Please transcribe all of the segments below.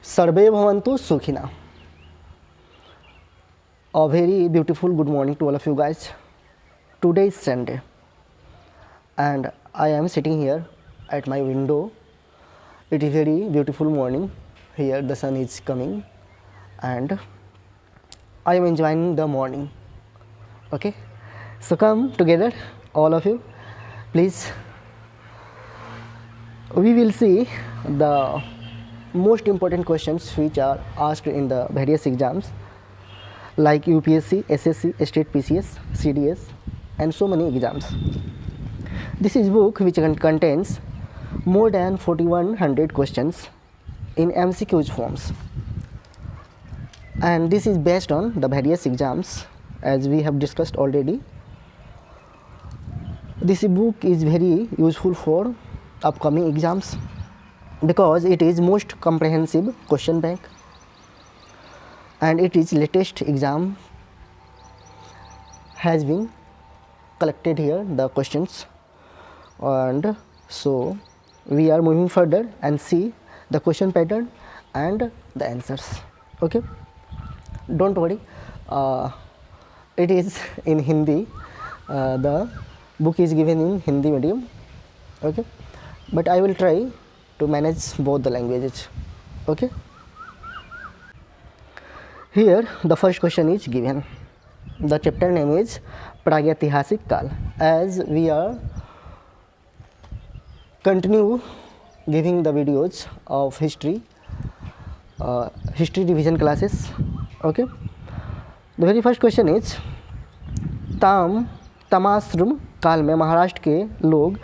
सर्वे भवन्तु सुखिना. A very beautiful good morning to all of you guys. Today is Sunday and I am sitting here at my window. It is very beautiful morning. Here the sun is coming and I am enjoying the morning. Okay, so come together, all of you. Please, we will see the most important questions which are asked in the various exams like UPSC, SSC, State PCS, CDS and so many exams. This is book which contains more than 4100 questions in MCQs forms, and this is based on the various exams as we have discussed already. This book is very useful for upcoming exams because it is most comprehensive question bank and it is latest exam has been collected here the questions, and so we are moving further and see the question pattern and the answers. Okay, don't worry, it is in Hindi. The book is given in Hindi medium. Okay, but I will try to manage both the languages. Okay, here the first question is given. The chapter name is Pragyatihasik Kal. As we are continue giving the videos of history division classes. Okay, the very first question is तमाश्रुम काल में महाराष्ट्र के लोग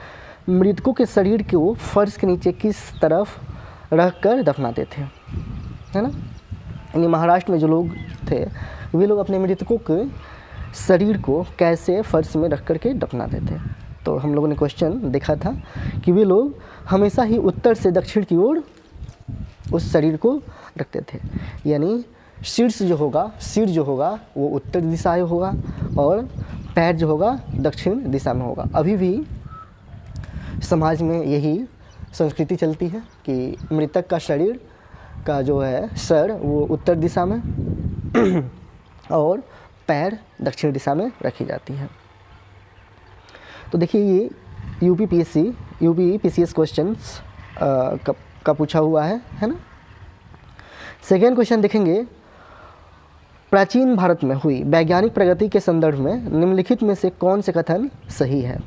मृतकों के शरीर को फर्श के नीचे किस तरफ रख कर दफनाते थे, है ना. यानी महाराष्ट्र में जो लोग थे वे लोग अपने मृतकों के शरीर को कैसे फर्श में रख कर के दफनाते थे. तो हम लोगों ने क्वेश्चन देखा था कि वे लोग हमेशा ही उत्तर से दक्षिण की ओर उस शरीर को रखते थे. यानी सिर जो होगा वो उत्तर दिशा में होगा और पैर जो होगा दक्षिण दिशा में होगा. अभी भी समाज में यही संस्कृति चलती है कि मृतक का शरीर का जो है सर वो उत्तर दिशा में और पैर दक्षिण दिशा में रखी जाती है. तो देखिए ये यूपी PCS क्वेश्चंस का पूछा हुआ है ना. सेकेंड क्वेश्चन देखेंगे, प्राचीन भारत में हुई वैज्ञानिक प्रगति के संदर्भ में निम्नलिखित में से कौन से कथन सही है.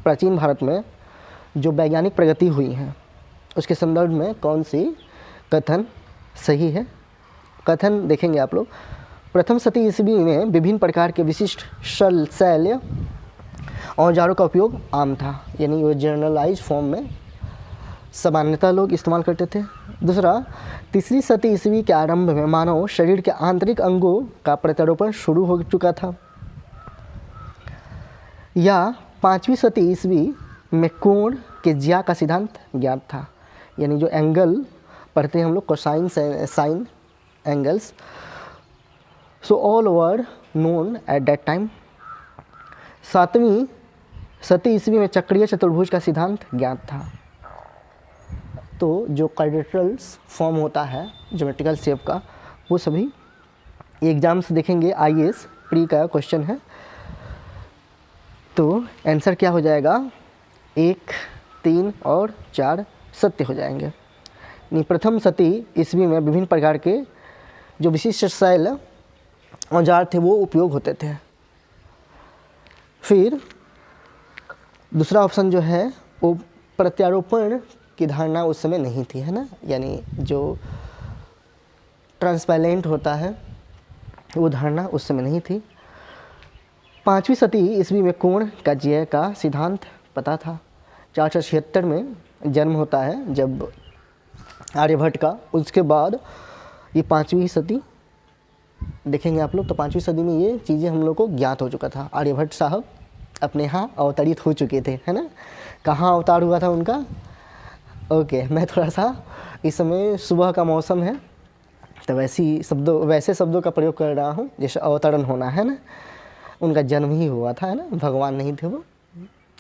प्राचीन भारत में जो वैज्ञानिक प्रगति हुई है उसके संदर्भ में कौन सी कथन सही है. कथन देखेंगे आप लोग. प्रथम शती ईस्वी में विभिन्न प्रकार के विशिष्ट शल्य औजारों का उपयोग आम था. यानी वो जनरलाइज फॉर्म में सामान्यतः लोग इस्तेमाल करते थे. दूसरा, तीसरी शती ईस्वी के आरंभ में मानव शरीर के आंतरिक अंगों का प्रत्यारोपण शुरू हो चुका था. या पाँचवीं शती ईस्वी में कोण के ज्या का सिद्धांत ज्ञात था. यानी जो एंगल पढ़ते हैं हम लोग cosine sine angles, so all were known at that time. सातवीं शती ईस्वी में चक्रीय चतुर्भुज का सिद्धांत ज्ञात था. तो जो क्वाड्रिलेटरल्स फॉर्म होता है ज्योमेट्रिकल शेप का वो सभी एग्जाम्स देखेंगे. IAS प्री का क्वेश्चन है. तो आंसर क्या हो जाएगा, 1, 3 और 4 सत्य हो जाएंगे. प्रथम शती ईस्वी में विभिन्न प्रकार के जो विशिष्ट शैल औजार थे वो उपयोग होते थे. फिर दूसरा ऑप्शन जो है वो प्रत्यारोपण की धारणा उस समय नहीं थी, है ना. यानी जो ट्रांसपेरेंट होता है वो धारणा उस समय नहीं थी. पाँचवीं शती ईस्वी में कोण का ज्या का सिद्धांत पता था. 476 में जन्म होता है जब आर्यभट्ट का. उसके बाद ये पाँचवीं शती देखेंगे आप लोग. तो पाँचवीं सदी में ये चीज़ें हम लोग को ज्ञात हो चुका था. आर्यभट्ट साहब अपने यहाँ अवतरित हो चुके थे, है ना. कहाँ अवतार हुआ था उनका. ओके, मैं थोड़ा सा इस समय सुबह का मौसम है तो वैसे शब्दों का प्रयोग कर रहा हूँ जैसे अवतरण होना, है ना. उनका जन्म ही हुआ था, है ना. भगवान नहीं थे, वो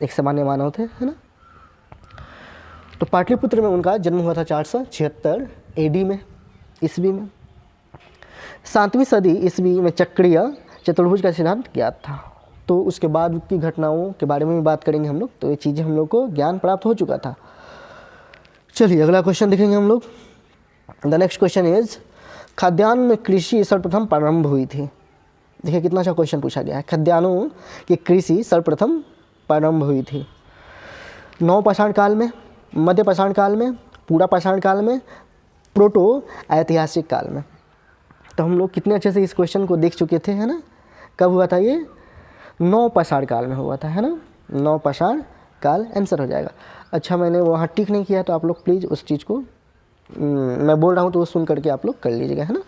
एक सामान्य मानव थे, है ना. तो पाटलिपुत्र में उनका जन्म हुआ था 476 AD में, ईस्वी में। 7वीं सदी ईस्वी में चक्रीय चतुर्भुज का सिद्धांत ज्ञात था। तो उसके बाद की घटनाओं के बारे में भी बात करेंगे हम लोग। तो ये चीज़ें हम लोग को ज्ञान प्राप्त हो चुका था। चलिए अगला क्वेश्चन देखेंगे हम लोग। द नेक्स्ट क्वेश्चन इज, खाद्यान्न में कृषि सर्वप्रथम प्रारंभ हुई थी। देखिए कितना अच्छा क्वेश्चन पूछा गया है। खाद्यान्नों की कृषि सर्वप्रथम प्रारंभ हुई थी। नवपाषाण काल में, मध्य पाषाण काल में, पूरा पाषाण काल में, प्रोटो ऐतिहासिक काल में। तो हम लोग कितने अच्छे से इस क्वेश्चन को देख चुके थे, है ना। कब हुआ था ये? नवपाषाण काल में हुआ था, है ना। नवपाषाण काल आंसर हो जाएगा। अच्छा मैंने वहाँ टिक नहीं किया, तो आप लोग प्लीज़ उस चीज़ को मैं बोल रहा हूँ तो वो सुन करके आप लोग कर लीजिएगा, है ना।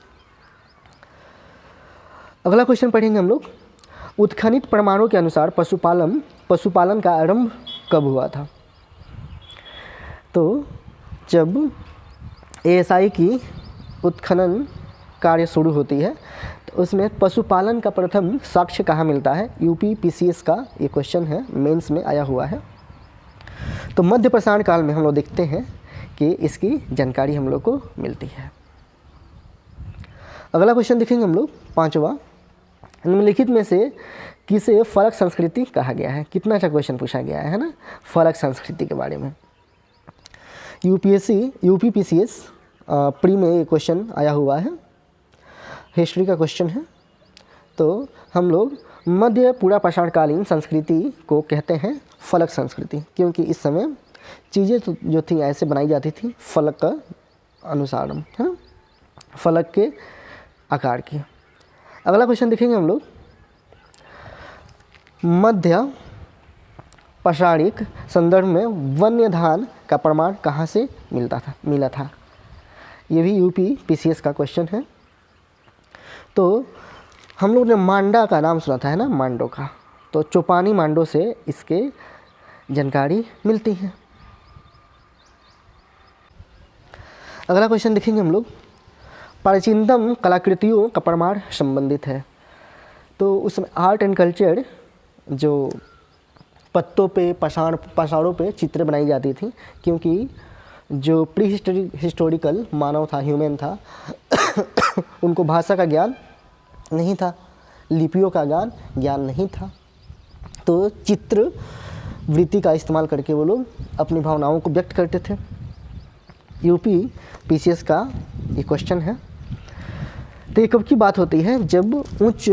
अगला क्वेश्चन पढ़ेंगे हम लोग। उत्खनित प्रमाणों के अनुसार पशुपालन का आरंभ कब हुआ था? तो जब ASI की उत्खनन कार्य शुरू होती है तो उसमें पशुपालन का प्रथम साक्ष्य कहाँ मिलता है? UP PCS का ये क्वेश्चन है, मेंस में आया हुआ है। तो मध्य पाषाण काल में हम लोग देखते हैं कि इसकी जानकारी हम लोग को मिलती है। अगला क्वेश्चन देखेंगे हम लोग, 5वां। निम्नलिखित में से किसे फलक संस्कृति कहा गया है? कितना अच्छा क्वेश्चन पूछा गया है ना, फलक संस्कृति के बारे में। UP PCS प्री में ये क्वेश्चन आया हुआ है, हिस्ट्री का क्वेश्चन है। तो हम लोग मध्य पूरा पाषाणकालीन संस्कृति को कहते हैं फलक संस्कृति, क्योंकि इस समय चीज़ें तो जो थी ऐसे बनाई जाती थी फलक का अनुसार, है ना, फलक के आकार की। अगला क्वेश्चन देखेंगे हम लोग। मध्य पाषाणिक संदर्भ में वन्य धान का प्रमाण कहाँ से मिला था? ये भी UP PCS का क्वेश्चन है। तो हम लोग ने मांडा का नाम सुना था, है ना, मांडो का। तो चौपानी मांडो से इसके जानकारी मिलती है। अगला क्वेश्चन देखेंगे हम लोग। प्राचीनतम कलाकृतियों का प्रमाण संबंधित है। तो उसमें आर्ट एंड कल्चर, जो पत्तों पे पाषाणों पे चित्र बनाई जाती थी, क्योंकि जो प्री हिस्टोरिकल मानव था, ह्यूमन था उनको भाषा का ज्ञान नहीं था, लिपियों का ज्ञान नहीं था। तो चित्र वृत्ति का इस्तेमाल करके वो लोग अपनी भावनाओं को व्यक्त करते थे। UP PCS का ये क्वेश्चन है। तो ये कब की बात होती है? जब उच्च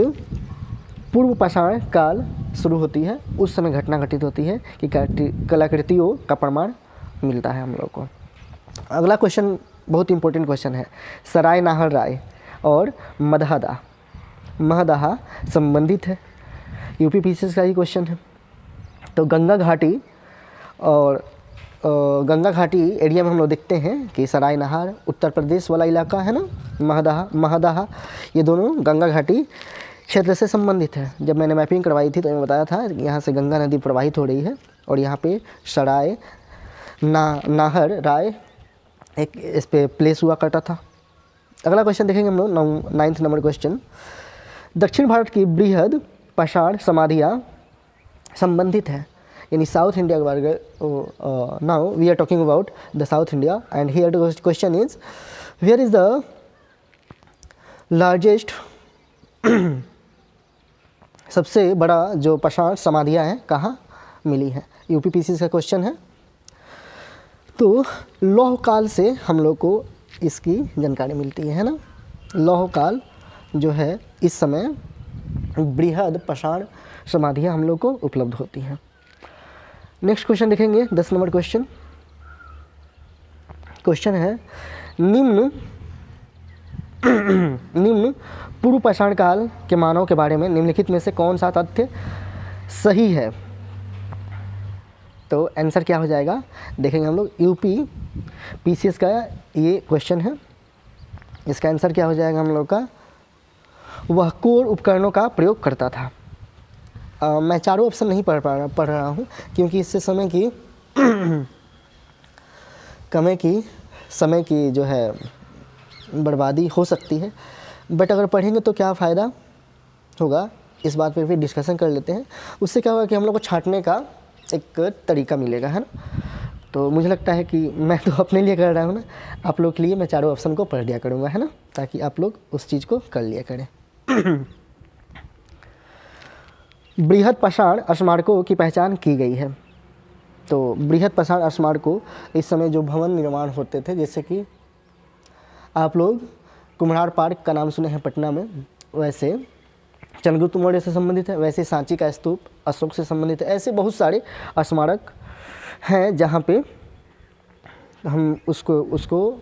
पूर्व पाषाण काल शुरू होती है, उस समय घटना घटित होती है कि कलाकृतियों का प्रमाण मिलता है हम लोग को। अगला क्वेश्चन बहुत इंपॉर्टेंट क्वेश्चन है। सराय नाहर राय और महदाहा संबंधित है। UP PCS का ही क्वेश्चन है। तो गंगा घाटी एरिया में हम लोग देखते हैं कि सराय नाहर उत्तर प्रदेश वाला इलाका है ना, महदाहा, ये दोनों गंगा घाटी क्षेत्र से संबंधित है। जब मैंने मैपिंग करवाई थी तो मैंने बताया था यहाँ से गंगा नदी प्रवाहित हो रही है और यहाँ पे सराय नाहर राय एक इस पे प्लेस हुआ करता था। अगला क्वेश्चन देखेंगे हम लोग, 9th नंबर क्वेश्चन। दक्षिण भारत की बृहद पाषाण समाधियाँ संबंधित है, यानी साउथ इंडिया के बारे में। Now we are talking about the south India and here the question is, where is the largest सबसे बड़ा जो पाषाण समाधियाँ हैं कहाँ मिली हैं? UP PCS का क्वेश्चन है। तो लौह काल से हम लोग को इसकी जानकारी मिलती है ना। लौह काल जो है इस समय बृहद पाषाण समाधियाँ हम लोग को उपलब्ध होती हैं। नेक्स्ट क्वेश्चन देखेंगे, 10 नंबर क्वेश्चन। क्वेश्चन है, निम्न पूर्व पाषाण काल के मानव के बारे में निम्नलिखित में से कौन सा तथ्य सही है? तो आंसर क्या हो जाएगा देखेंगे हम लोग। UP PCS का ये क्वेश्चन है। इसका आंसर क्या हो जाएगा हम लोग का, वह कोर उपकरणों का प्रयोग करता था। मैं चारों ऑप्शन नहीं पढ़ रहा हूँ क्योंकि इससे समय की जो है बर्बादी हो सकती है। बट अगर पढ़ेंगे तो क्या फ़ायदा होगा, इस बात पे भी डिस्कशन कर लेते हैं। उससे क्या होगा कि हम लोग को छांटने का एक तरीका मिलेगा, है ना। तो मुझे लगता है कि मैं तो अपने लिए कर रहा हूँ ना, आप लोग के लिए मैं चारों ऑप्शन को पढ़ दिया करूँगा, है ना, ताकि आप लोग उस चीज़ को कर लिया करें। बृहद पाषाण स्मारकों की पहचान की गई है। तो बृहद पाषाण स्मारकों इस समय जो भवन निर्माण होते थे, जैसे कि आप लोग कुम्हार पार्क का नाम सुने हैं पटना में, वैसे चंद्रगुप्त मौर्य से संबंधित है, वैसे सांची का स्तूप अशोक से संबंधित है। ऐसे बहुत सारे स्मारक हैं जहाँ पे हम उसको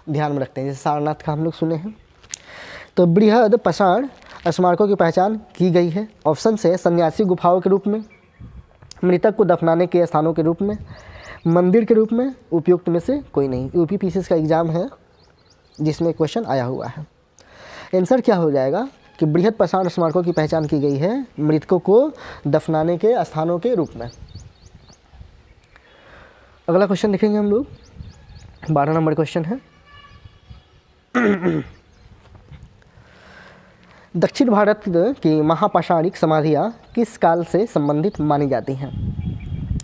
ध्यान में रखते हैं, जैसे सारनाथ का हम लोग सुने हैं। तो बृहद पाषाण स्मारकों की पहचान की गई है। ऑप्शन से सन्यासी गुफाओं के रूप में, मृतक को दफनाने के स्थानों के रूप में, मंदिर के रूप में, उपयुक्त में से कोई नहीं। यूपीपीसीएस का एग्ज़ाम है जिसमें क्वेश्चन आया हुआ है। आंसर क्या हो जाएगा कि बृहद पाषाण स्मारकों की पहचान की गई है मृतकों को दफनाने के स्थानों के रूप में। अगला क्वेश्चन देखेंगे हम लोग, 12 नंबर क्वेश्चन है। दक्षिण भारत की महापाषाणिक समाधियाँ किस काल से संबंधित मानी जाती हैं?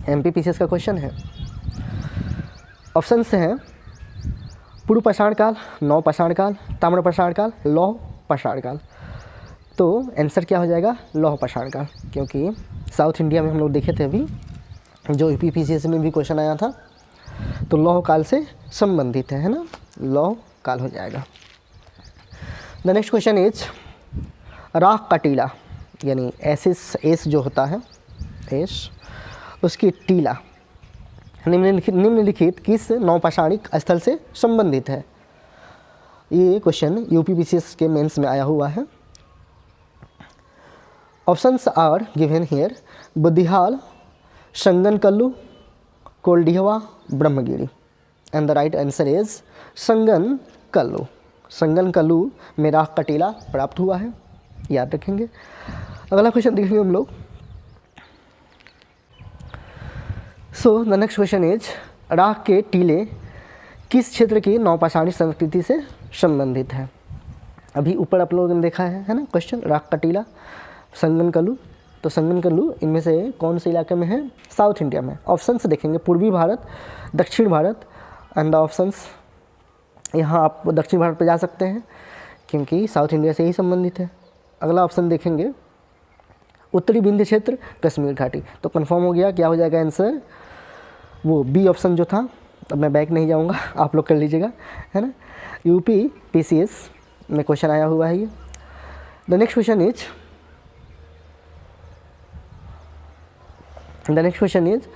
एमपीपीसीएस का क्वेश्चन है। ऑप्शन से हैं पूर्व पाषाण काल, नव पाषाण काल, ताम्र पाषाण काल, लौह पाषाण काल। तो आंसर क्या हो जाएगा? लौह पाषाण काल, क्योंकि साउथ इंडिया में हम लोग देखे थे अभी जो यूपीपीसीएस में भी क्वेश्चन आया था, तो लौह काल से संबंधित है ना, लौह काल हो जाएगा। द नेक्स्ट क्वेश्चन इज राख का टीला, यानी एस जो होता है एस, उसकी टीला निम्नलिखित किस नवपाषाणिक स्थल से संबंधित है? ये क्वेश्चन यूपीपीसीएस के मेंस में आया हुआ है। Options are given here, Budihal, Sanganakallu, Koldihwa, Brahmagiri. And the right answer is Sanganakallu. Sanganakallu में राख का टीला प्राप्त हुआ है, याद रखेंगे। अगला क्वेश्चन देखेंगे हम लोग। So the next question is राख के टीले किस क्षेत्र की नवपाषाणिक संस्कृति से संबंधित है? अभी ऊपर आप लोगों ने देखा है ना क्वेश्चन, राख का टीला, संगनकल्लू। तो संगनकल्लू इनमें से कौन से इलाके में है? साउथ इंडिया में। ऑप्शंस देखेंगे पूर्वी भारत, दक्षिण भारत, एंड द ऑप्शंस यहाँ आप दक्षिण भारत पे जा सकते हैं क्योंकि साउथ इंडिया से ही संबंधित है। अगला ऑप्शन देखेंगे उत्तरी विंध्य क्षेत्र, कश्मीर घाटी। तो कंफर्म हो गया, क्या हो जाएगा आंसर? वो बी ऑप्शन जो था। अब मैं बैक नहीं जाऊँगा, आप लोग कर लीजिएगा, है ना। यूपीपीसीएस में क्वेश्चन आया हुआ है ये। द नेक्स्ट क्वेश्चन इज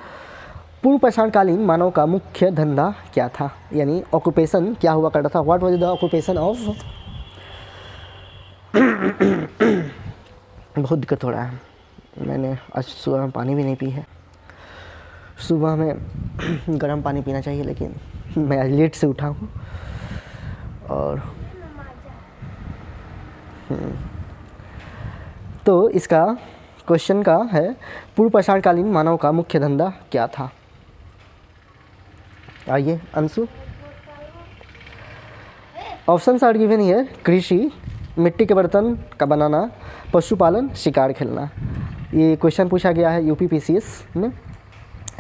पूर्व पाषाणकालीन मानव का मुख्य धंधा क्या था? यानी ऑक्यूपेशन क्या हुआ करता था? What was the occupation of? बहुत दिक्कत हो रहा है, मैंने आज सुबह में पानी भी नहीं पी है। सुबह में गर्म पानी पीना चाहिए, लेकिन मैं आज लेट से उठा हूँ। और तो इसका क्वेश्चन का है पूर्व पाषाणकालीन मानव का मुख्य धंधा क्या था? आइए Anshu, options are given here, कृषि, मिट्टी के बर्तन का बनाना, पशुपालन, शिकार खेलना। ये क्वेश्चन पूछा गया है यूपीपीसीएस में।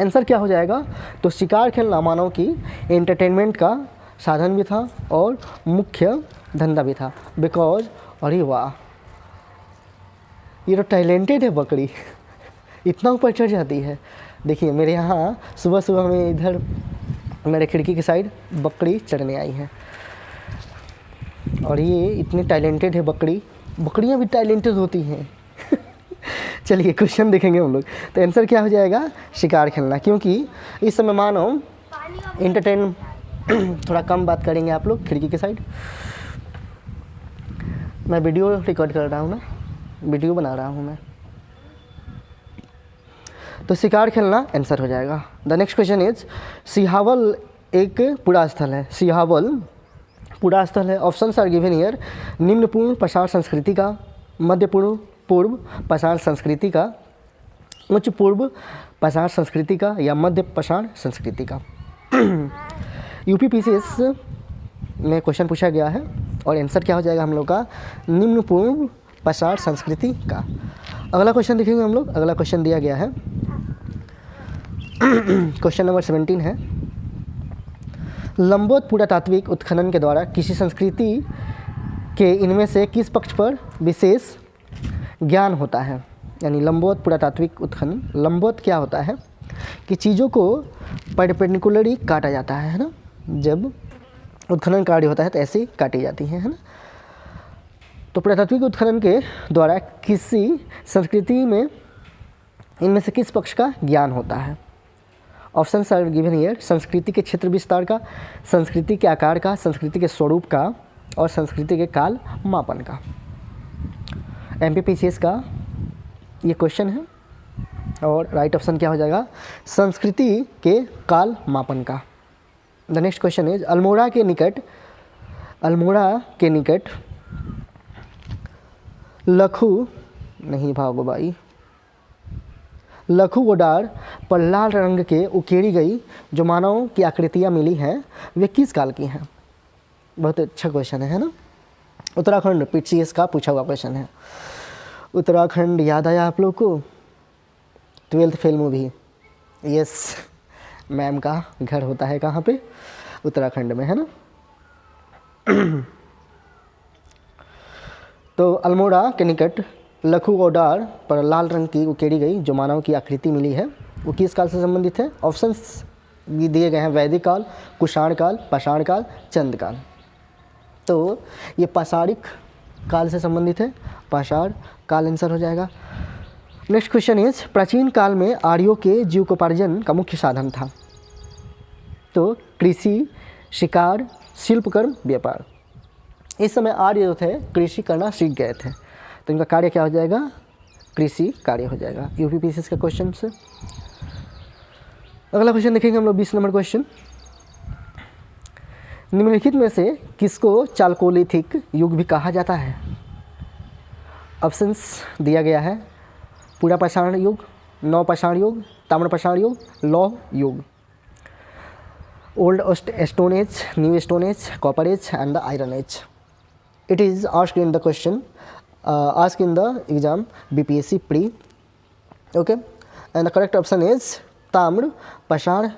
आंसर क्या हो जाएगा? तो शिकार खेलना मानव की एंटरटेनमेंट का साधन भी था और मुख्य धंधा भी था। बिकॉज, अरे वाह, ये तो टैलेंटेड है बकरी, इतना ऊपर चढ़ जाती है। देखिए मेरे यहाँ सुबह सुबह में इधर मेरे खिड़की की साइड बकरी चढ़ने आई है, और ये इतनी टैलेंटेड है बकरी। बकरियाँ भी टैलेंटेड होती हैं। चलिए क्वेश्चन देखेंगे हम लोग। तो आंसर क्या हो जाएगा? शिकार खेलना, क्योंकि इस समय मानो एंटरटेन थोड़ा कम बात करेंगे आप लोग खिड़की के साइड। मैं वीडियो रिकॉर्ड कर रहा हूँ ना, वीडियो बना रहा हूँ मैं। तो शिकार खेलना आंसर हो जाएगा। The next question is Sihawal एक पुरा स्थल है। सिहावल पुरा स्थल है। ऑप्शंस आर गिवन हियर, निम्न पूर्व पाषाण संस्कृति का, मध्य पूर्व पाषाण संस्कृति का, उच्च पूर्व पाषाण संस्कृति का, या मध्य पाषाण संस्कृति का। यूपीपीसीएस में क्वेश्चन पूछा गया है और आंसर क्या हो जाएगा हम लोग का? निम्न पूर्व पाषाण संस्कृति का। अगला क्वेश्चन देखेंगे हम लोग। अगला क्वेश्चन दिया गया है क्वेश्चन नंबर 17 है। लंबवत पुरातात्विक उत्खनन के द्वारा किसी संस्कृति के इनमें से किस पक्ष पर विशेष ज्ञान होता है। यानी लंबवत पुरातात्विक उत्खनन, लंबवत क्या होता है कि चीज़ों को परपेंडिकुलरली काटा जाता है ना, जब उत्खनन कार्य होता है तो ऐसे ही काटी जाती है ना। तो पुरातात्विक उत्खनन के द्वारा किसी संस्कृति में इनमें से किस पक्ष का ज्ञान होता है। Option are given here. संस्कृति के क्षेत्र विस्तार का, संस्कृति के आकार का, संस्कृति के स्वरूप का और संस्कृति के काल मापन का। MPPCS का ये क्वेश्चन है और राइट ऑप्शन क्या हो जाएगा, संस्कृति के काल मापन का। The next question is Almora के निकट लखू गोडार पर लाल रंग के उकेरी गई जो मानव की आकृतियाँ मिली हैं वे किस काल की हैं। बहुत अच्छा क्वेश्चन है ना। उत्तराखंड PCS का पूछा हुआ क्वेश्चन है। उत्तराखंड याद आया आप लोग को, 12th fail movie. Yes, ma'am का घर होता है कहाँ पे, उत्तराखंड में, है ना। तो अल्मोड़ा के निकट लखुगोडार पर लाल रंग की उकेरी गई जो मानव की आकृति मिली है वो किस काल से संबंधित है। ऑप्शंस भी दिए गए हैं, वैदिक काल, कुषाण काल, पाषाण काल, चंद काल। तो ये पाषाणिक काल से संबंधित है, पाषाण काल आंसर हो जाएगा। नेक्स्ट क्वेश्चन इज प्राचीन काल में आर्यों के जीविकोपार्जन का मुख्य साधन था। तो कृषि, शिकार, शिल्पकर्म, व्यापार। इस समय आर्य जो थे कृषि करना सीख गए थे, तो इनका कार्य क्या हो जाएगा, कृषि कार्य हो जाएगा। UPPCS का क्वेश्चन से अगला क्वेश्चन देखेंगे हम लोग 20 नंबर क्वेश्चन। निम्नलिखित में से किसको चालकोलिथिक युग भी कहा जाता है। ऑप्शंस दिया गया है, पूरा पाषाण युग, नवपाषाण युग, ताम्रपाषाण युग, लौह युग। Old stone age, new stone age, copper age and the iron age. It is asked in the question, asked in the exam BPSC pre, okay, and the correct option is ताम्र पाषाण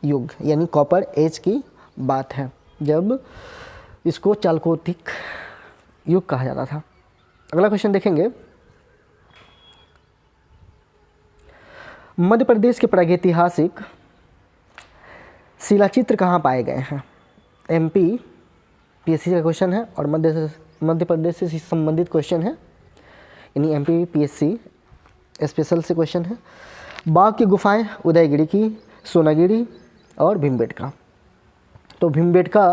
युग, यानी कॉपर एज की बात है जब इसको Chalcolithic युग कहा जाता था। अगला क्वेश्चन देखेंगे, मध्य प्रदेश के प्रागैतिहासिक शिलाचित्र कहाँ पाए गए हैं। MPPSC का क्वेश्चन है और मध्य प्रदेश से संबंधित क्वेश्चन है, यानी MPPSC स्पेशल से क्वेश्चन है। बाघ की गुफाएं उदयगिरी की, सोनागिरी और भीमबेटका। तो भीमबेटका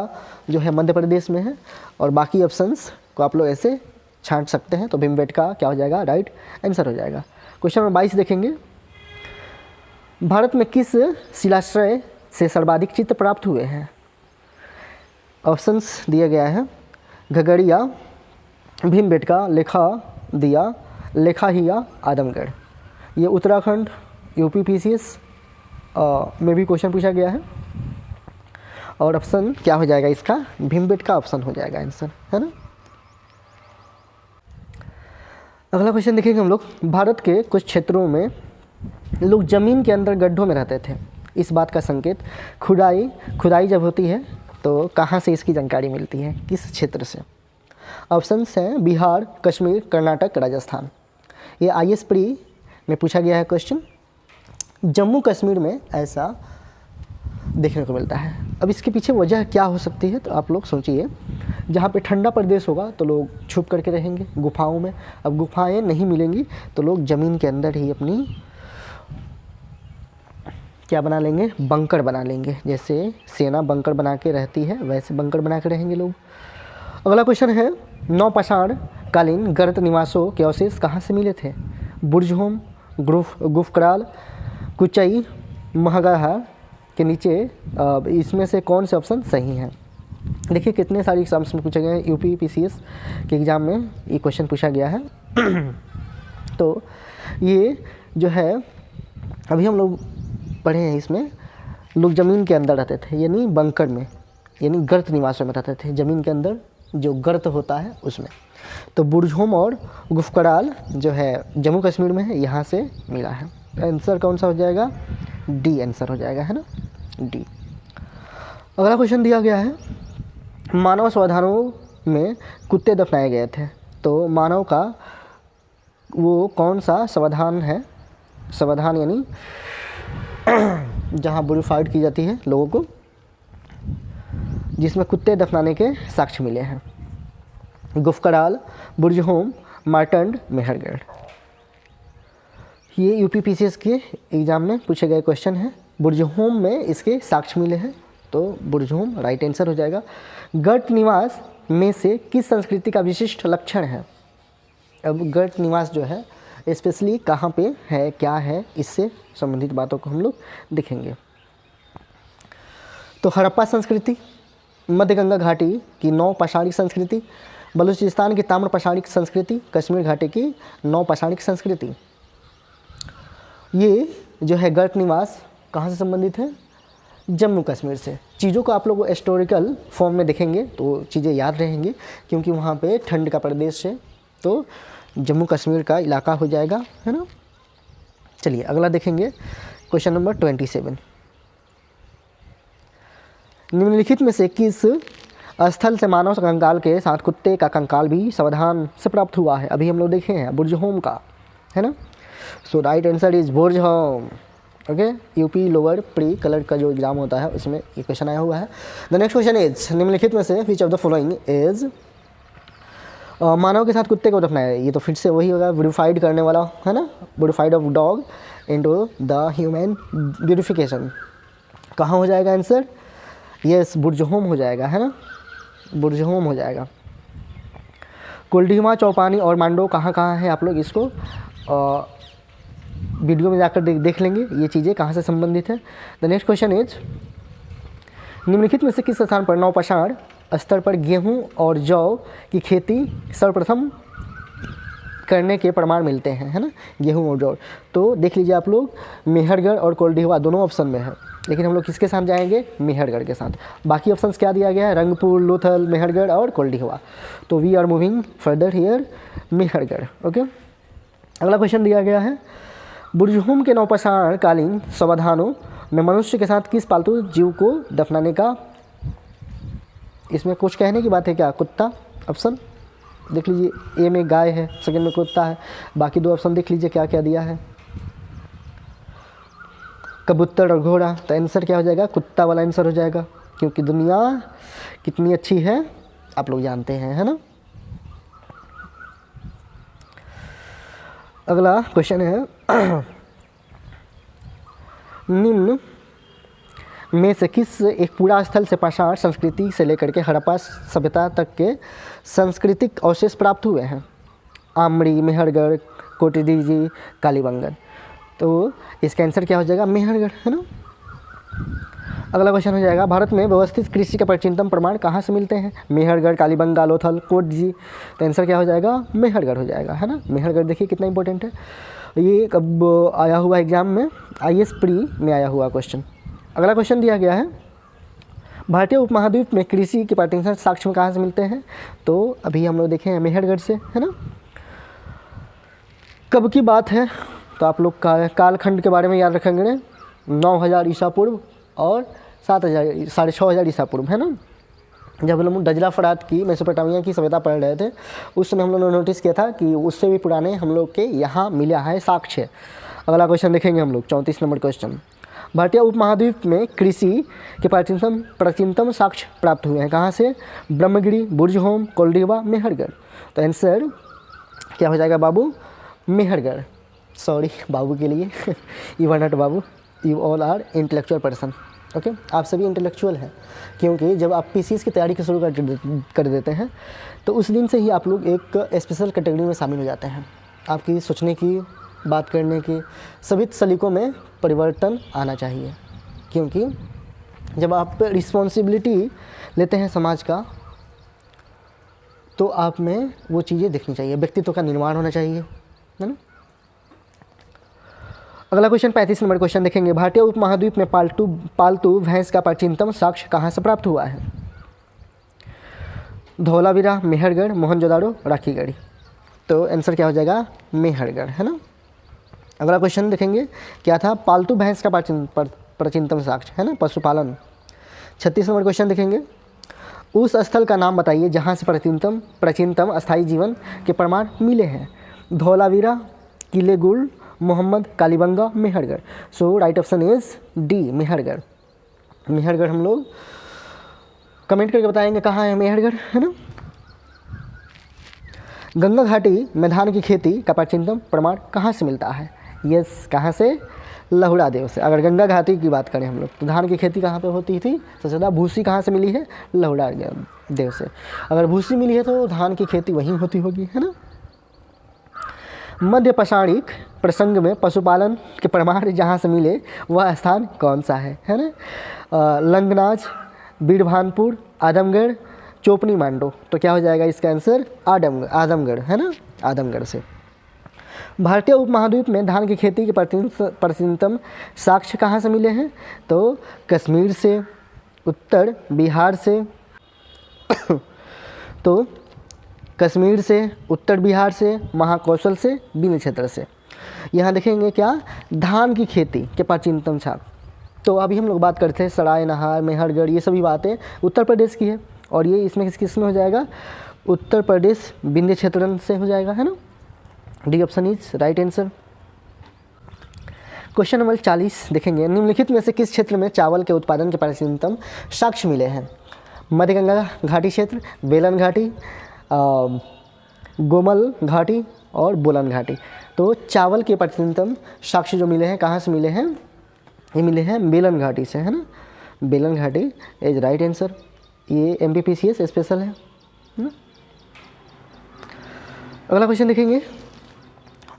जो है मध्य प्रदेश में है और बाकी ऑप्शंस को आप लोग ऐसे छांट सकते हैं। तो भीमबेटका क्या हो जाएगा, राइट आंसर हो जाएगा। क्वेश्चन नंबर 22 देखेंगे, भारत में किस शिलाश्रय से सर्वाधिक चित्र प्राप्त हुए हैं। ऑप्शंस दिया गया है, घगड़िया, भीमबेटका, लेखा दिया, लेखाहिया, आदमगढ़। ये उत्तराखंड UPPCS में भी क्वेश्चन पूछा गया है और ऑप्शन क्या हो जाएगा इसका, भीमबेटका ऑप्शन हो जाएगा आंसर, है ना। अगला क्वेश्चन देखेंगे हम लोग, भारत के कुछ क्षेत्रों में लोग ज़मीन के अंदर गड्ढों में रहते थे। इस बात का संकेत खुदाई जब होती है तो कहाँ से इसकी जानकारी मिलती है, किस क्षेत्र से। ऑप्शंस हैं बिहार, कश्मीर, कर्नाटक, राजस्थान। ये IAS प्री में पूछा गया है क्वेश्चन। जम्मू कश्मीर में ऐसा देखने को मिलता है। अब इसके पीछे वजह क्या हो सकती है, तो आप लोग सोचिए, जहाँ पे ठंडा प्रदेश होगा तो लोग छुप करके रहेंगे गुफाओं में। अब गुफाएं नहीं मिलेंगी तो लोग ज़मीन के अंदर ही अपनी क्या बना लेंगे, बंकर बना लेंगे। जैसे सेना बंकर बना के रहती है वैसे बंकर बना के रहेंगे लोग। अगला क्वेश्चन है, नवपाषाण कालीन गर्त निवासों के अवशेष कहाँ से मिले थे। बुर्जहोम, गुफकराल, कुचई, महगाहा के नीचे इसमें से कौन से ऑप्शन सही हैं। देखिए कितने सारे एग्जाम्स में पूछे गए हैं, UPPCS के एग्ज़ाम में ये क्वेश्चन पूछा गया है। तो ये जो है अभी हम लोग पढ़े हैं, इसमें लोग ज़मीन के अंदर रहते थे, यानी बंकर में, यानी गर्त निवासों में रहते थे, ज़मीन के अंदर जो गर्त होता है उसमें। तो बुर्जहोम और गुफकराल जो है जम्मू कश्मीर में है, यहाँ से मिला है। आंसर कौन सा हो जाएगा, D आंसर हो जाएगा, है ना, D। अगला क्वेश्चन दिया गया है, मानव समाधानों में कुत्ते दफनाए गए थे। तो मानव का वो कौन सा समाधान है, समाधान यानी जहाँ बुरीफाइड की जाती है लोगों को, जिसमें कुत्ते दफनाने के साक्ष्य मिले हैं? गुफकराल, बुर्जहोम, मार्टंड, मेहरगढ़। ये यूपीपीसीएस के एग्ज़ाम में पूछे गए क्वेश्चन हैं। बुर्जहोम में इसके साक्ष्य मिले हैं, तो बुर्जहोम राइट आंसर हो जाएगा। गर्त निवास में से किस संस्कृति का विशिष्ट लक्षण है? अब गर्त निवास जो है स्पेशली कहाँ पे है, क्या है, इससे संबंधित बातों को हम लोग देखेंगे। तो हड़प्पा संस्कृति, मध्य गंगा घाटी की नौपाषाणिक संस्कृति, बलूचिस्तान की ताम्रपाषाणिक संस्कृति, कश्मीर घाटी की नौपाषाणिक संस्कृति। ये जो है गर्त निवास कहाँ से संबंधित है? जम्मू कश्मीर से। चीज़ों को आप लोग हिस्टोरिकल फॉर्म में देखेंगे तो चीज़ें याद रहेंगी, क्योंकि वहाँ पे ठंड का प्रदेश है, तो जम्मू कश्मीर का इलाका हो जाएगा, है ना। चलिए अगला देखेंगे, क्वेश्चन नंबर 27। निम्नलिखित में से किस स्थल से मानव कंकाल के साथ कुत्ते का कंकाल भी सावधान से प्राप्त हुआ है? अभी हम लोग देखे हैं बुर्जहोम का, है ना। So right answer is Burzahom. Okay, UP lower pre कलर का जो एग्जाम होता है उसमें ये क्वेश्चन आया हुआ है। द नेक्स्ट क्वेश्चन इज, निम्नलिखित में से which of the following is, मानव के साथ कुत्ते को दफनाया। ये तो फिर से वही होगा, ब्यूटिफाइड करने वाला, है ना। Beautified of dog into the human beautification. कहाँ हो जाएगा आंसर? यस, बुर्जहोम हो जाएगा, है ना, बुर्जहोम हो जाएगा। कोल्डिमा, चौपानी और मांडो कहाँ कहाँ है, आप लोग इसको वीडियो में जाकर देख लेंगे ये चीज़ें कहाँ से संबंधित है। द नेक्स्ट क्वेश्चन इज, निम्नलिखित में से किस स्थान पर नवपाषाण स्तर पर गेहूं और जौ की खेती सर्वप्रथम करने के प्रमाण मिलते हैं, है ना, गेहूं और जौ। तो देख लीजिए आप लोग, मेहरगढ़ और कोल्डिहवा दोनों ऑप्शन में है, लेकिन हम लोग किसके साथ जाएंगे? मेहरगढ़ के साथ। बाकी ऑप्शंस क्या दिया गया है? रंगपुर, लोथल, मेहरगढ़ और कोल्डिहवा। तो we are moving further here, Mehrgarh. Okay, अगला क्वेश्चन दिया गया है, बुर्जहोम के नवपाषाण कालीन समाधानों में मनुष्य के साथ किस पालतू जीव को दफनाने का, इसमें कुछ कहने की बात है क्या? कुत्ता ऑप्शन देख लीजिए, ए में गाय है, सेकंड में कुत्ता है, बाकी दो ऑप्शन देख लीजिए क्या क्या दिया है। कबूतर और घोड़ा, तो आंसर क्या हो जाएगा? कुत्ता वाला आंसर हो जाएगा, क्योंकि दुनिया कितनी अच्छी है आप लोग जानते हैं, है ना। अगला क्वेश्चन है, निम्न में से किस एक पूरा स्थल से पाषाण संस्कृति से लेकर के हड़प्पा सभ्यता तक के सांस्कृतिक अवशेष प्राप्त हुए हैं? आमड़ी, मेहरगढ़, कोटिडीजी, कालीबंगन। तो इसका आंसर क्या हो जाएगा? मेहरगढ़, है ना। अगला क्वेश्चन हो जाएगा, भारत में व्यवस्थित कृषि के प्राचीनतम प्रमाण कहाँ से मिलते हैं? मेहरगढ़, कालीबंगा, लोथल, कोटजी। तो आंसर क्या हो जाएगा? मेहरगढ़ हो जाएगा, है ना। मेहरगढ़ देखिए कितना इंपॉर्टेंट है, ये कब आया हुआ एग्जाम में? IAS प्री में आया हुआ क्वेश्चन। अगला क्वेश्चन दिया गया है, भारतीय उपमहाद्वीप में कृषि के प्राचीन साक्ष्य कहाँ से मिलते हैं? तो अभी हम लोग देखे हैं मेहरगढ़ से, है ना। कब की बात है? तो आप लोग कालखंड के बारे में याद रखेंगे, 9000 ईसा पूर्व और 7000 6500 ईसा पूर्व, है ना। जब हम लोग डजला फरात की मेसोपोटामिया की सभ्यता पढ़ रहे थे, उस समय हम लोगों ने नोटिस किया था कि उससे भी पुराने हम लोग के यहाँ मिला है साक्ष्य। अगला क्वेश्चन देखेंगे हम लोग, 34 नंबर क्वेश्चन, भारतीय उपमहाद्वीप में कृषि के प्राचीनतम साक्ष्य प्राप्त हुए हैं कहाँ से? ब्रह्मगिरी, बुर्जहोम, कोल्डिहवा, मेहरगढ़। तो आंसर क्या हो जाएगा बाबू? मेहरगढ़। सॉरी बाबू के लिए you are not babu, you all are intellectual person. Okay, आप सभी इंटेलेक्चुअल हैं, क्योंकि जब आप PCS की तैयारी शुरू कर देते हैं तो उस दिन से ही आप लोग एक स्पेशल कैटेगरी में शामिल हो जाते हैं। आपकी सोचने की, बात करने की सभी सलीकों में परिवर्तन आना चाहिए, क्योंकि जब आप रिस्पॉन्सिबिलिटी लेते हैं समाज का, तो आप में वो चीज़ें दिखनी चाहिए, व्यक्तित्व का निर्माण होना चाहिए, है ना। अगला क्वेश्चन 35 नंबर क्वेश्चन देखेंगे, भारतीय उपमहाद्वीप में पालतू भैंस का प्राचीनतम साक्ष्य कहाँ से प्राप्त हुआ है? धौलावीरा, मेहरगढ़, मोहनजोदाड़ो, राखीगढ़ी। तो आंसर क्या हो जाएगा? मेहरगढ़, है ना। अगला क्वेश्चन देखेंगे, क्या था? पालतू भैंस का प्राचीनतम साक्ष्य, है ना, पशुपालन। 36 नंबर क्वेश्चन देखेंगे, उस स्थल का नाम बताइए जहाँ से प्राचीनतम अस्थायी जीवन के प्रमाण मिले हैं। Dholavira, Kile Gul, Mohammad, Kalibangan, Mehrgarh. So right option is D, Mehrgarh. Mehrgarh हम लोग कमेंट करके बताएंगे कहाँ है मेहरगढ़, है ना। गंगा घाटी में धान की खेती का प्राचीनतम प्रमाण कहाँ से मिलता है? यस, कहाँ से? लहुड़ा देव से। अगर गंगा घाटी की बात करें हम लोग तो धान की खेती कहाँ पे होती थी? सबसे ज़्यादा भूसी कहाँ से मिली है? लहुड़ा देव से। अगर भूसी मिली है तो धान की खेती वहीं होती होगी, है ना। मध्य पाषाणिक प्रसंग में पशुपालन के प्रमाण जहाँ से मिले वह स्थान कौन सा है ना। लंगनाज, बीरभानपुर, आदमगढ़, चोपनी मांडो। तो क्या हो जाएगा इसका आंसर? आदमगढ़, है ना, आदमगढ़ से। भारतीय उपमहाद्वीप में धान की खेती के प्राचीनतम साक्ष्य कहाँ से मिले हैं? तो कश्मीर से, उत्तर बिहार से तो कश्मीर से, उत्तर बिहार से, महाकौशल से, विंध्य क्षेत्र से। यहाँ देखेंगे क्या, धान की खेती के प्राचीनतम साक्ष्य। तो अभी हम लोग बात करते हैं सराय नहार, मेहरगढ़, ये सभी बातें उत्तर प्रदेश की है, और ये इसमें किस में हो जाएगा? उत्तर प्रदेश विंध्य क्षेत्र से हो जाएगा, है ना। D option is right answer. Question number 40 देखेंगे, निम्नलिखित में से किस क्षेत्र में चावल के उत्पादन के प्राचीनतम साक्ष्य मिले हैं? मध्य गंगा घाटी क्षेत्र, बेलन घाटी, गोमल घाटी और बोलन घाटी। तो चावल के प्राचीनतम साक्ष्य जो मिले हैं कहाँ से मिले हैं? ये मिले हैं बेलन घाटी से, है ना। बेलन घाटी इज राइट आंसर। ये MPPCS स्पेशल है ना। अगला क्वेश्चन देखेंगे,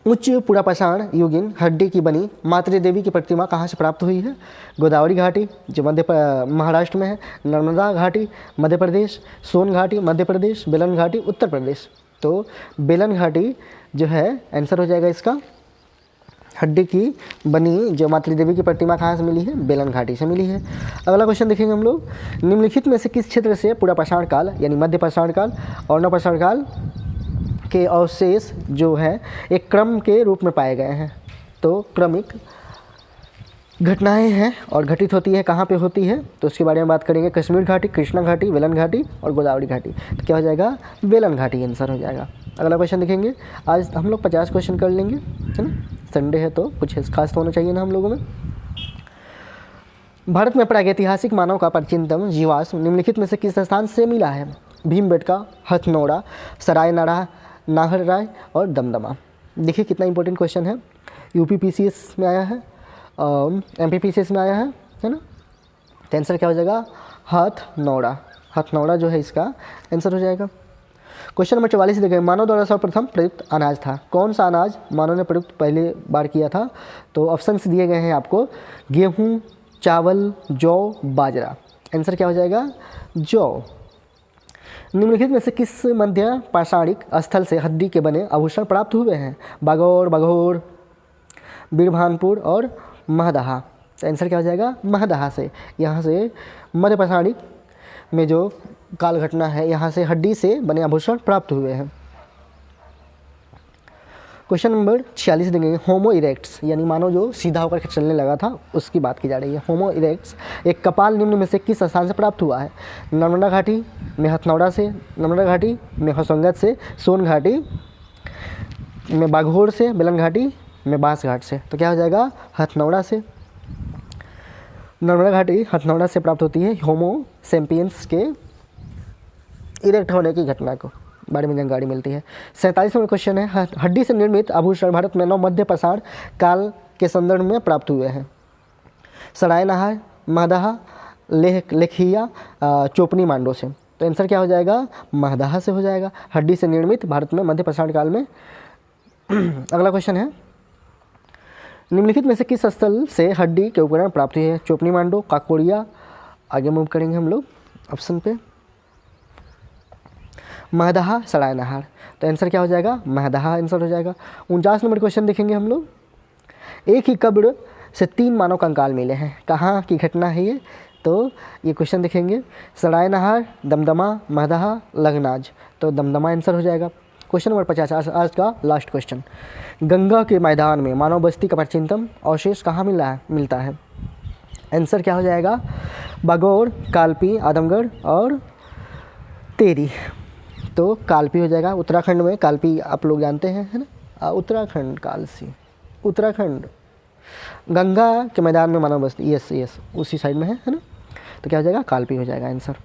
उच्च पुरापाषाण युगीन हड्डी की बनी मातृ देवी की प्रतिमा कहाँ से प्राप्त हुई है? गोदावरी घाटी जो महाराष्ट्र में है, नर्मदा घाटी मध्य प्रदेश, सोन घाटी मध्य प्रदेश, बेलन घाटी उत्तर प्रदेश। तो बेलन घाटी जो है आंसर हो जाएगा इसका। हड्डी की बनी जो मातृ देवी की प्रतिमा कहाँ से मिली है? बेलन घाटी से मिली है। अगला क्वेश्चन देखेंगे हम लोग, निम्नलिखित में से किस क्षेत्र से पुरापाषाण काल यानी मध्य पाषाण काल और नवपाषाण काल के अवशेष जो है एक क्रम के रूप में पाए गए हैं? तो क्रमिक घटनाएं हैं और घटित होती है, कहाँ पे होती है? तो उसके बारे में बात करेंगे। कश्मीर घाटी, कृष्णा घाटी, बेलन घाटी और गोदावरी घाटी। तो क्या हो जाएगा? बेलन घाटी आंसर हो जाएगा। अगला क्वेश्चन देखेंगे, आज हम लोग 50 क्वेश्चन कर लेंगे, है ना। संडे है तो कुछ खास तो होना चाहिए ना हम लोगों में। भारत में प्रागैतिहासिक मानव का प्राचीनतम जीवाश्म निम्नलिखित में से किस स्थान से मिला है? भीमबेटका, हथनोड़ा, सराय नाहरराय और दमदमा। देखिए कितना इंपॉर्टेंट क्वेश्चन है। UPPCS में आया है, MPPCS में आया है ना। तो आंसर क्या हो जाएगा? हथनोड़ा। हथनोड़ा जो है इसका आंसर हो जाएगा। क्वेश्चन नंबर 44 देखें, मानव द्वारा सर्वप्रथम प्रयुक्त अनाज था। कौन सा अनाज मानव ने प्रयुक्त पहले बार किया था? तो ऑप्शंस दिए गए हैं आपको, गेहूँ, चावल, जौ, बाजरा। आंसर क्या हो जाएगा? जौ। निम्नलिखित में से किस मध्य पाषाणिक स्थल से हड्डी के बने आभूषण प्राप्त हुए हैं? बागौर, बीरभानपुर और महदहा। तो आंसर क्या हो जाएगा? महदहा से। यहाँ से मध्य पाषाणिक में जो काल घटना है यहाँ से हड्डी से बने आभूषण प्राप्त हुए हैं। क्वेश्चन नंबर 46 देंगे, होमो इरेक्ट्स यानी मानव जो सीधा होकर के चलने लगा था उसकी बात की जा रही है। होमो इरेक्ट्स एक कपाल निम्न में से किस स्थान से प्राप्त हुआ है? नर्मदा घाटी में हथनौड़ा से, नर्मदा घाटी में होशंगत से, सोन घाटी में बाघोर से, बेलन घाटी में बांसघाट से। तो क्या हो जाएगा? हथनौड़ा से। नर्मदा घाटी हथनौड़ा से प्राप्त होती है होमो सैपियंस के इरेक्ट होने की घटना को बारे में जानकारी मिलती है। 47 नंबर क्वेश्चन है, हड्डी से निर्मित आभूषण भारत में नव मध्य पाषाण काल के संदर्भ में प्राप्त हुए हैं? सराय नहार, महदहा, लेखिया, चोपनी मांडो से। तो आंसर क्या हो जाएगा? महदहा से हो जाएगा। हड्डी से निर्मित भारत में मध्य पाषाण काल में। अगला क्वेश्चन है, निम्नलिखित में से किस स्थल से हड्डी के उपकरण प्राप्त हुए हैं? चोपनी मांडो, काकोड़िया। आगे मूव करेंगे हम लोग ऑप्शन पे, महदहा, सराय नहार। तो आंसर क्या हो जाएगा? महदहा आंसर हो जाएगा। 49 नंबर क्वेश्चन देखेंगे हम लोग, एक ही कब्र से 3 मानव कंकाल मिले हैं, कहाँ की घटना है ये? तो ये क्वेश्चन देखेंगे, सराय नहार, दमदमा, महदहा, लंगनाज। तो दमदमा आंसर हो जाएगा। क्वेश्चन नंबर 50 आज का लास्ट क्वेश्चन, गंगा के मैदान में मानव बस्ती का प्राचीनतम अवशेष कहाँ मिलता है? आंसर क्या हो जाएगा? बागोर, कालपी, आदमगढ़ और टेरी। तो कालपी हो जाएगा। उत्तराखंड में कालपी आप लोग जानते हैं, है ना। उत्तराखंड, कालसी, उत्तराखंड गंगा के मैदान में मानव बस्ती, यस यस, उसी साइड में है ना। तो क्या हो जाएगा? कालपी हो जाएगा आंसर।